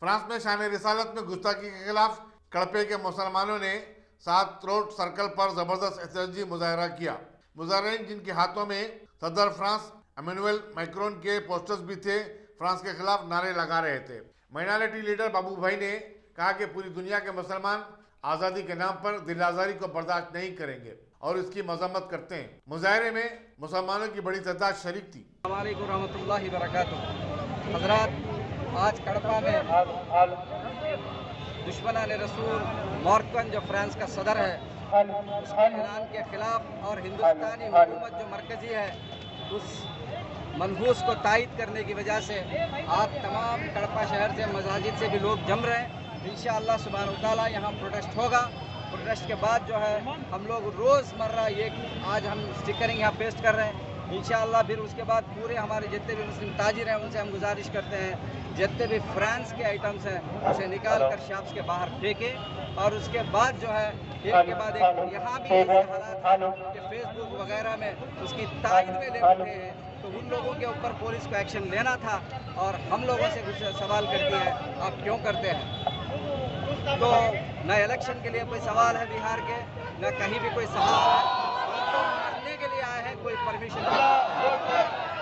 France में शान रिसालत में गुस्ताखी के खिलाफ कड़पे के मुसलमानों ने सात रोड सर्कल पर जबरदस्त एहतजाजी मुजाहरा किया। मुजाहरीन जिनके हाथों में सदर फ्रांस इमैनुअल मैक्रोन के पोस्टर्स भी थे, फ्रांस के खिलाफ नारे लगा रहे थे। माइनॉरिटी लीडर बाबू भाई ने कहा कि पूरी दुनिया के मुसलमान आज़ादी के नाम पर दिल आज़ारी को बर्दाश्त नहीं करेंगे और इसकी मजम्मत करते हैं। मुजाहरे में मुसलमानों की बड़ी तादाद शरीक थी। अस्सलामुअलैकुम रहमतुल्लाहि बरकातुहू। हज़रात, आज कड़पा में दुश्मनाने रसूल मॉर्कन जो फ्रांस का सदर है, उसके ऐलान के खिलाफ और हिंदुस्तानी हुकूमत जो मरकज़ी है उस मनहूस को तायद करने की वजह से आज तमाम कड़पा शहर से मसाजिद से भी लोग जम रहे हैं। इंशाअल्लाह सुब्हानहू तआला यहाँ प्रोटेस्ट होगा। प्रोटेस्ट के बाद जो है हम लोग रोज़मर्रा ये आज हम स्टिकरिंग यहाँ पेस्ट कर रहे हैं। इंशाअल्लाह फिर उसके बाद पूरे हमारे जितने भी मुस्लिम ताजिर हैं उनसे हम गुजारिश करते हैं जितने भी फ्रांस के आइटम्स हैं उसे निकाल कर शॉप्स के बाहर फेंकें। और उसके बाद जो है एक के बाद एक यहाँ भी ऐसे हालात हैं कि फेसबुक वगैरह में उसकी तायद में ले उठे हैं, तो उन लोगों के ऊपर पुलिस को एक्शन लेना था। और हम लोगों से कुछ सवाल करती है आप क्यों करते हैं, तो न इलेक्शन के लिए कोई सवाल है बिहार के, न कहीं भी कोई सवाल है, तो मरने के लिए आए हैं, कोई परमिशन नहीं।